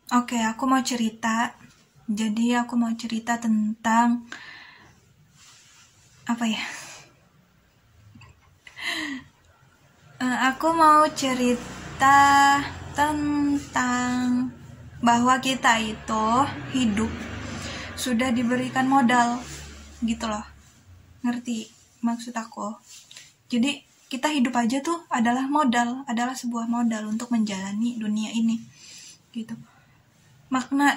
Oke, aku mau cerita. Jadi aku mau cerita tentang apa ya? Aku mau cerita tentang bahwa kita itu hidup sudah diberikan modal, gitu loh. Ngerti maksud aku? Jadi kita hidup aja tuh adalah modal, adalah sebuah modal untuk menjalani dunia ini, gitu. Makna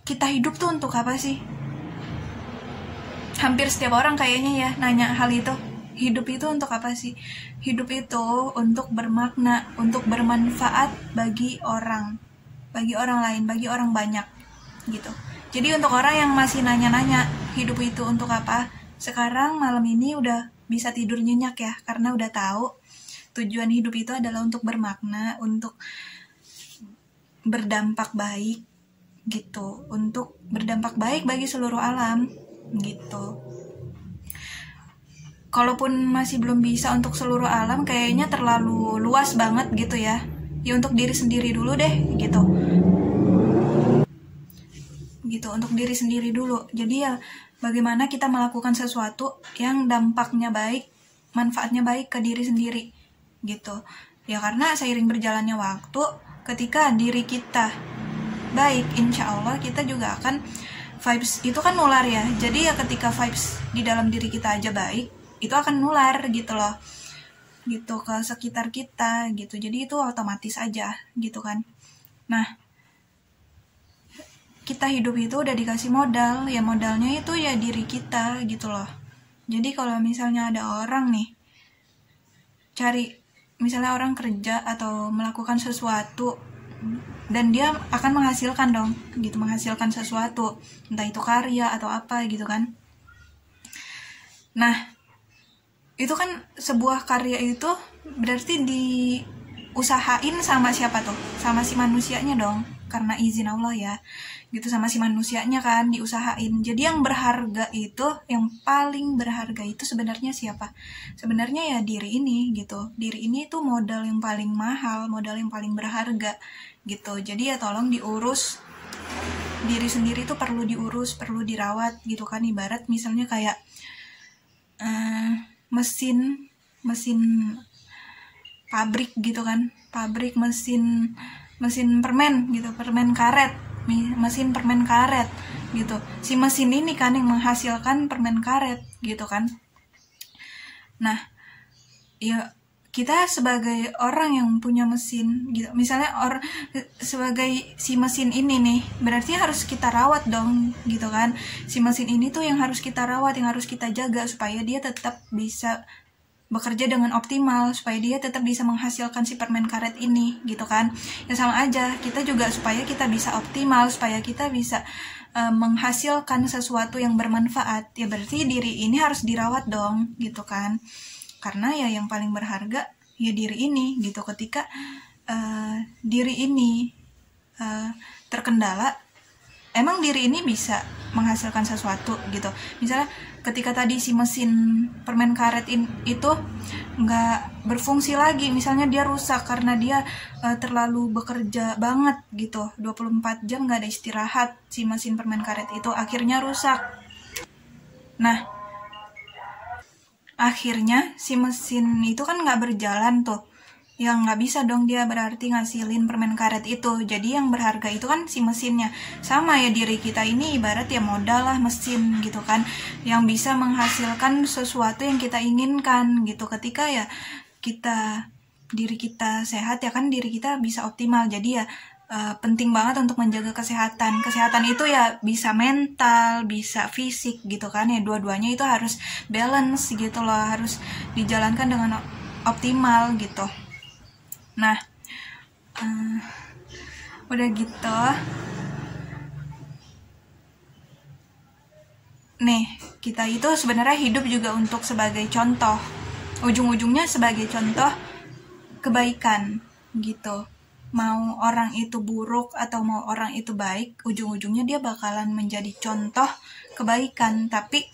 kita hidup tuh untuk apa sih? Hampir setiap orang kayaknya ya nanya hal itu. Hidup itu untuk apa sih? Hidup itu untuk bermakna, untuk bermanfaat bagi orang lain, bagi orang banyak, gitu. Jadi untuk orang yang masih nanya-nanya hidup itu untuk apa, sekarang malam ini udah bisa tidur nyenyak ya, karena udah tahu tujuan hidup itu adalah untuk bermakna, untuk berdampak baik, gitu, untuk berdampak baik bagi seluruh alam, gitu. Kalaupun masih belum bisa untuk seluruh alam, kayaknya terlalu luas banget gitu ya. Ya untuk diri sendiri dulu deh, gitu. Gitu, untuk diri sendiri dulu. Jadi ya bagaimana kita melakukan sesuatu yang dampaknya baik, manfaatnya baik ke diri sendiri, gitu. Ya karena seiring berjalannya waktu, ketika diri kita baik, insya Allah kita juga akan, vibes itu kan nular ya. Jadi ya ketika vibes di dalam diri kita aja baik, itu akan nular gitu loh, gitu, ke sekitar kita gitu. Jadi itu otomatis aja gitu kan. Nah, kita hidup itu udah dikasih modal, ya modalnya itu ya diri kita gitu loh. Jadi kalau misalnya ada orang nih cari, misalnya orang kerja atau melakukan sesuatu dan dia akan menghasilkan dong gitu, menghasilkan sesuatu, entah itu karya atau apa gitu kan. Nah, itu kan sebuah karya itu berarti diusahain sama siapa tuh? Sama si manusianya dong, karena izin Allah ya, gitu, sama si manusianya kan diusahain. Jadi yang berharga itu, yang paling berharga itu sebenarnya siapa? Sebenarnya ya diri ini gitu. Diri ini tuh modal yang paling mahal, modal yang paling berharga gitu. Jadi ya tolong diurus, diri sendiri tuh perlu diurus, perlu dirawat gitu kan. Ibarat misalnya kayak mesin mesin pabrik gitu kan, pabrik mesin mesin permen gitu, permen karet, mesin permen karet gitu. Si mesin ini kan yang menghasilkan permen karet gitu kan. Nah, ya kita sebagai orang yang punya mesin gitu, misalnya sebagai si mesin ini nih, berarti harus kita rawat dong gitu kan. Si mesin ini tuh yang harus kita rawat, yang harus kita jaga supaya dia tetap bisa bekerja dengan optimal, supaya dia tetap bisa menghasilkan si permen karet ini gitu kan. Ya sama aja, kita juga supaya kita bisa optimal, supaya kita bisa menghasilkan sesuatu yang bermanfaat, ya berarti diri ini harus dirawat dong gitu kan. Karena ya yang paling berharga ya diri ini gitu. Ketika diri ini terkendala, emang diri ini bisa menghasilkan sesuatu gitu. Misalnya ketika tadi si mesin permen karet itu nggak berfungsi lagi, misalnya dia rusak karena dia terlalu bekerja banget gitu, 24 jam nggak ada istirahat, si mesin permen karet itu akhirnya rusak. Nah, akhirnya si mesin itu kan nggak berjalan tuh, yang nggak bisa dong dia berarti ngasilin permen karet itu. Jadi yang berharga itu kan si mesinnya. Sama ya diri kita ini ibarat ya modal lah, mesin gitu kan, yang bisa menghasilkan sesuatu yang kita inginkan gitu. Ketika ya diri kita sehat ya kan, diri kita bisa optimal. Jadi ya penting banget untuk menjaga kesehatan. Kesehatan itu ya bisa mental, bisa fisik gitu kan ya, dua-duanya itu harus balance gitu loh, harus dijalankan dengan optimal gitu. Nah, udah gitu nih, kita itu sebenarnya hidup juga untuk sebagai contoh, ujung-ujungnya sebagai contoh kebaikan gitu. Mau orang itu buruk atau mau orang itu baik, ujung-ujungnya dia bakalan menjadi contoh kebaikan. Tapi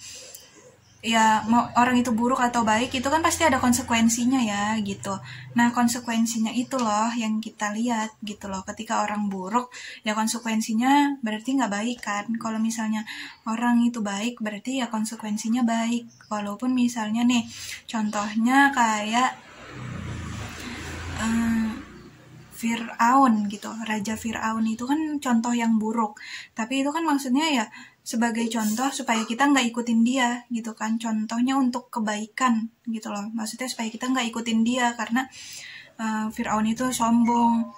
ya mau orang itu buruk atau baik itu kan pasti ada konsekuensinya ya gitu. Nah konsekuensinya itu loh yang kita lihat gitu loh. Ketika orang buruk ya konsekuensinya berarti nggak baik kan. Kalau misalnya orang itu baik berarti ya konsekuensinya baik. Walaupun misalnya nih contohnya kayak Fir'aun gitu, Raja Fir'aun itu kan contoh yang buruk, tapi itu kan maksudnya ya sebagai contoh supaya kita nggak ikutin dia gitu kan, contohnya untuk kebaikan gitu loh, maksudnya supaya kita nggak ikutin dia karena Fir'aun itu sombong,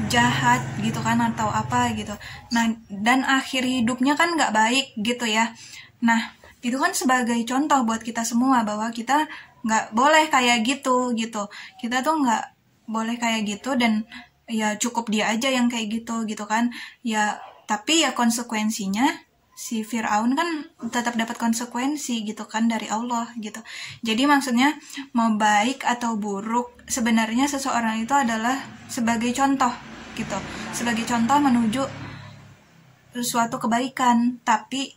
jahat gitu kan atau apa gitu. Nah dan akhir hidupnya kan nggak baik gitu ya. Nah itu kan sebagai contoh buat kita semua bahwa kita nggak boleh kayak gitu gitu. Kita tuh nggak boleh kayak gitu dan ya cukup dia aja yang kayak gitu gitu kan. Ya tapi ya konsekuensinya si Fir'aun kan tetap dapat konsekuensi gitu kan dari Allah gitu. Jadi maksudnya mau baik atau buruk sebenarnya seseorang itu adalah sebagai contoh gitu. Sebagai contoh menuju suatu kebaikan, tapi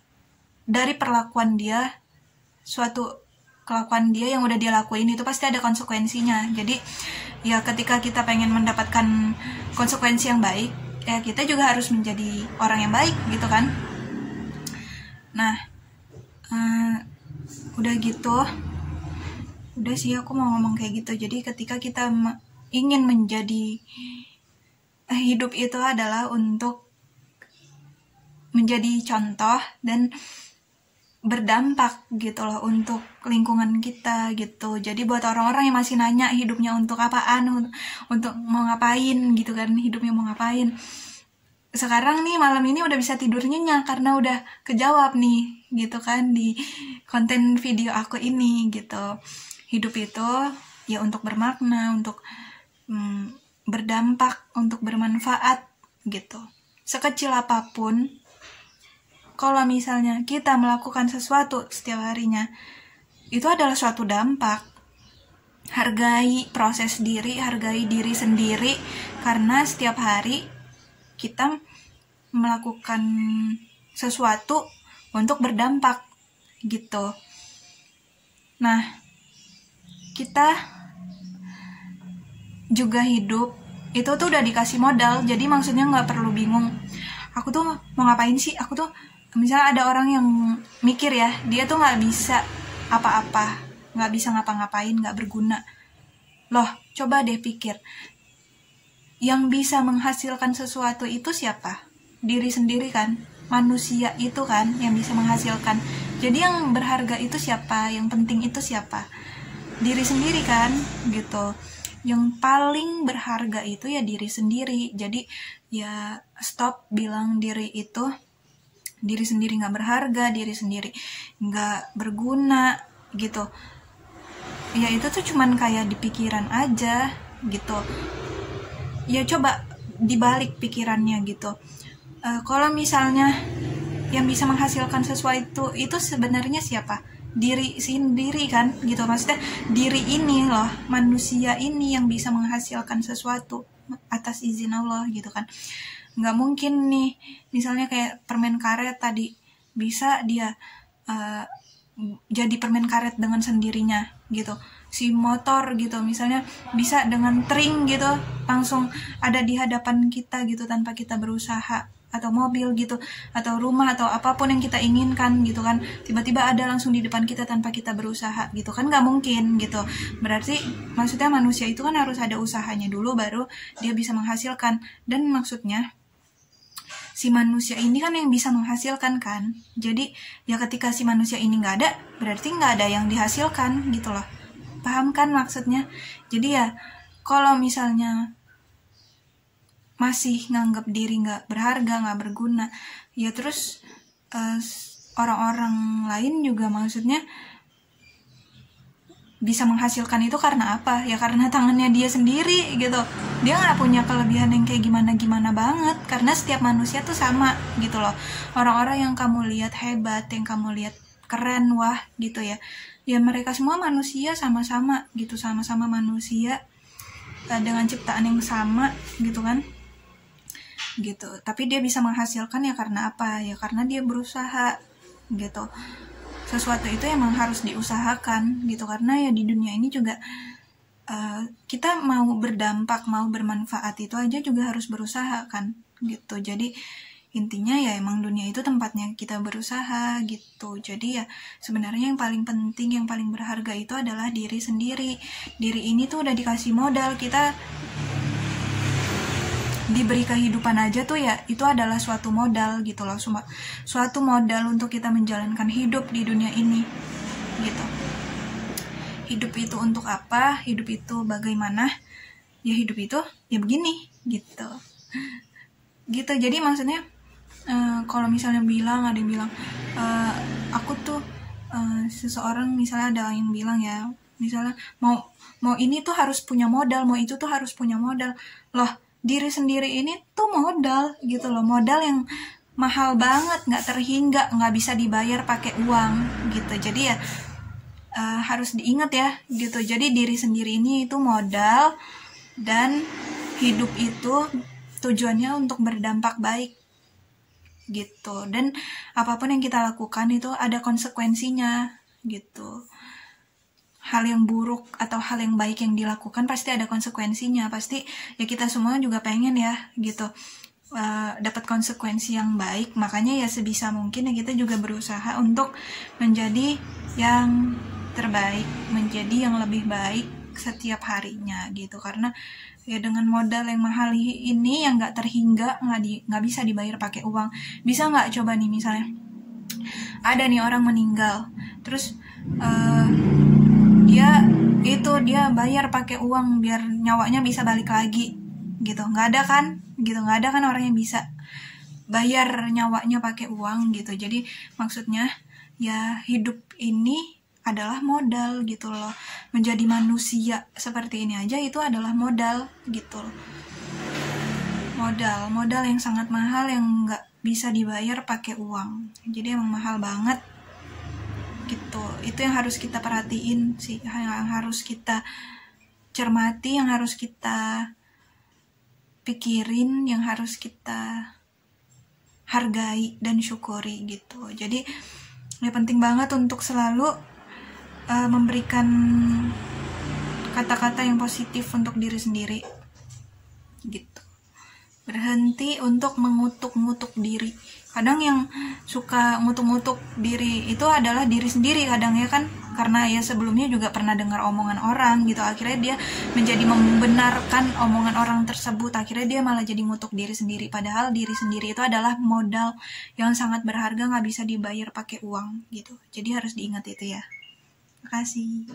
dari perlakuan dia, suatu kelakuan dia yang udah dia lakuin itu pasti ada konsekuensinya. Jadi ya ketika kita pengen mendapatkan konsekuensi yang baik, ya kita juga harus menjadi orang yang baik gitu kan. Nah udah gitu, udah sih aku mau ngomong kayak gitu. Jadi ketika kita ingin menjadi hidup itu adalah untuk menjadi contoh dan berdampak gitu loh untuk lingkungan kita gitu. Jadi buat orang-orang yang masih nanya hidupnya untuk apaan, untuk mau ngapain gitu kan, hidupnya mau ngapain, sekarang nih malam ini udah bisa tidur nyenyak karena udah kejawab nih gitu kan di konten video aku ini gitu. Hidup itu ya untuk bermakna, untuk berdampak, untuk bermanfaat gitu. Sekecil apapun, kalau misalnya kita melakukan sesuatu setiap harinya, itu adalah suatu dampak. Hargai proses diri, hargai diri sendiri, karena setiap hari kita melakukan sesuatu untuk berdampak gitu. Nah, kita juga hidup itu tuh udah dikasih modal, jadi maksudnya nggak perlu bingung. Aku tuh mau ngapain sih? Aku tuh misalnya ada orang yang mikir ya, dia tuh nggak bisa apa-apa, nggak bisa ngapa-ngapain, nggak berguna. Loh, coba deh pikir, yang bisa menghasilkan sesuatu itu siapa? Diri sendiri kan, manusia itu kan yang bisa menghasilkan. Jadi yang berharga itu siapa? Yang penting itu siapa? Diri sendiri kan, gitu. Yang paling berharga itu ya diri sendiri. Jadi ya stop bilang diri sendiri nggak berharga, diri sendiri nggak berguna gitu. Ya itu tuh cuman kayak di pikiran aja gitu. Ya coba dibalik pikirannya gitu. Kalau misalnya yang bisa menghasilkan sesuatu itu sebenarnya siapa? Diri sendiri kan gitu. Maksudnya diri ini loh, manusia ini yang bisa menghasilkan sesuatu atas izin Allah gitu kan. Nggak mungkin nih misalnya kayak permen karet tadi bisa dia jadi permen karet dengan sendirinya gitu. Si motor gitu misalnya bisa dengan tring gitu langsung ada di hadapan kita gitu tanpa kita berusaha, atau mobil gitu, atau rumah, atau apapun yang kita inginkan gitu kan, tiba-tiba ada langsung di depan kita tanpa kita berusaha gitu kan, nggak mungkin gitu. Berarti maksudnya manusia itu kan harus ada usahanya dulu baru dia bisa menghasilkan. Dan maksudnya si manusia ini kan yang bisa menghasilkan kan. Jadi ya ketika si manusia ini nggak ada, berarti nggak ada yang dihasilkan gitu loh. Paham kan maksudnya? Jadi ya kalau misalnya masih nganggap diri nggak berharga, nggak berguna, ya terus orang-orang lain juga maksudnya bisa menghasilkan itu karena apa? Ya karena tangannya dia sendiri gitu. Dia nggak punya kelebihan yang kayak gimana-gimana banget, karena setiap manusia tuh sama gitu loh. Orang-orang yang kamu lihat hebat, yang kamu lihat keren, wah gitu ya, ya mereka semua manusia sama-sama gitu, sama-sama manusia dengan ciptaan yang sama gitu kan gitu. Tapi dia bisa menghasilkan ya karena apa? Ya karena dia berusaha gitu. Sesuatu itu emang harus diusahakan gitu, karena ya di dunia ini juga kita mau berdampak, mau bermanfaat itu aja juga harus berusaha kan gitu. Jadi intinya ya emang dunia itu tempatnya kita berusaha gitu. Jadi ya sebenarnya yang paling penting, yang paling berharga itu adalah diri sendiri. Diri ini tuh udah dikasih modal, kita diberi kehidupan aja tuh ya itu adalah suatu modal gitu loh, suatu modal untuk kita menjalankan hidup di dunia ini gitu. Hidup itu untuk apa, hidup itu bagaimana, ya hidup itu ya begini gitu. Jadi maksudnya kalau misalnya ada yang bilang aku tuh seseorang, misalnya ada yang bilang ya, misalnya mau ini tuh harus punya modal, mau itu tuh harus punya modal. Loh, diri sendiri ini tuh modal gitu loh, modal yang mahal banget, nggak terhingga, nggak bisa dibayar pakai uang gitu. Jadi ya harus diingat ya gitu. Jadi diri sendiri ini itu modal, dan hidup itu tujuannya untuk berdampak baik gitu. Dan apapun yang kita lakukan itu ada konsekuensinya gitu. Hal yang buruk atau hal yang baik yang dilakukan pasti ada konsekuensinya. Pasti ya kita semua juga pengen ya gitu dapat konsekuensi yang baik. Makanya ya sebisa mungkin ya kita juga berusaha untuk menjadi yang terbaik, menjadi yang lebih baik setiap harinya gitu. Karena ya dengan modal yang mahal ini yang nggak terhingga, nggak bisa dibayar pakai uang. Bisa nggak coba nih misalnya ada nih orang meninggal, terus dia bayar pakai uang biar nyawanya bisa balik lagi gitu. Nggak ada kan gitu, nggak ada kan orang yang bisa bayar nyawanya pakai uang gitu. Jadi maksudnya ya hidup ini adalah modal gitu loh. Menjadi manusia seperti ini aja itu adalah modal gitu loh. Modal yang sangat mahal, yang nggak bisa dibayar pakai uang. Jadi emang mahal banget gitu. Itu yang harus kita perhatiin sih, yang harus kita cermati, yang harus kita pikirin, yang harus kita hargai dan syukuri gitu. Jadi ya penting banget untuk selalu memberikan kata-kata yang positif untuk diri sendiri gitu. Berhenti untuk mengutuk-ngutuk diri. Kadang yang suka ngutuk-ngutuk diri itu adalah diri sendiri kadang ya kan, karena ya sebelumnya juga pernah dengar omongan orang gitu, akhirnya dia menjadi membenarkan omongan orang tersebut, akhirnya dia malah jadi ngutuk diri sendiri. Padahal diri sendiri itu adalah modal yang sangat berharga, nggak bisa dibayar pakai uang gitu. Jadi harus diingat itu ya. Terima kasih.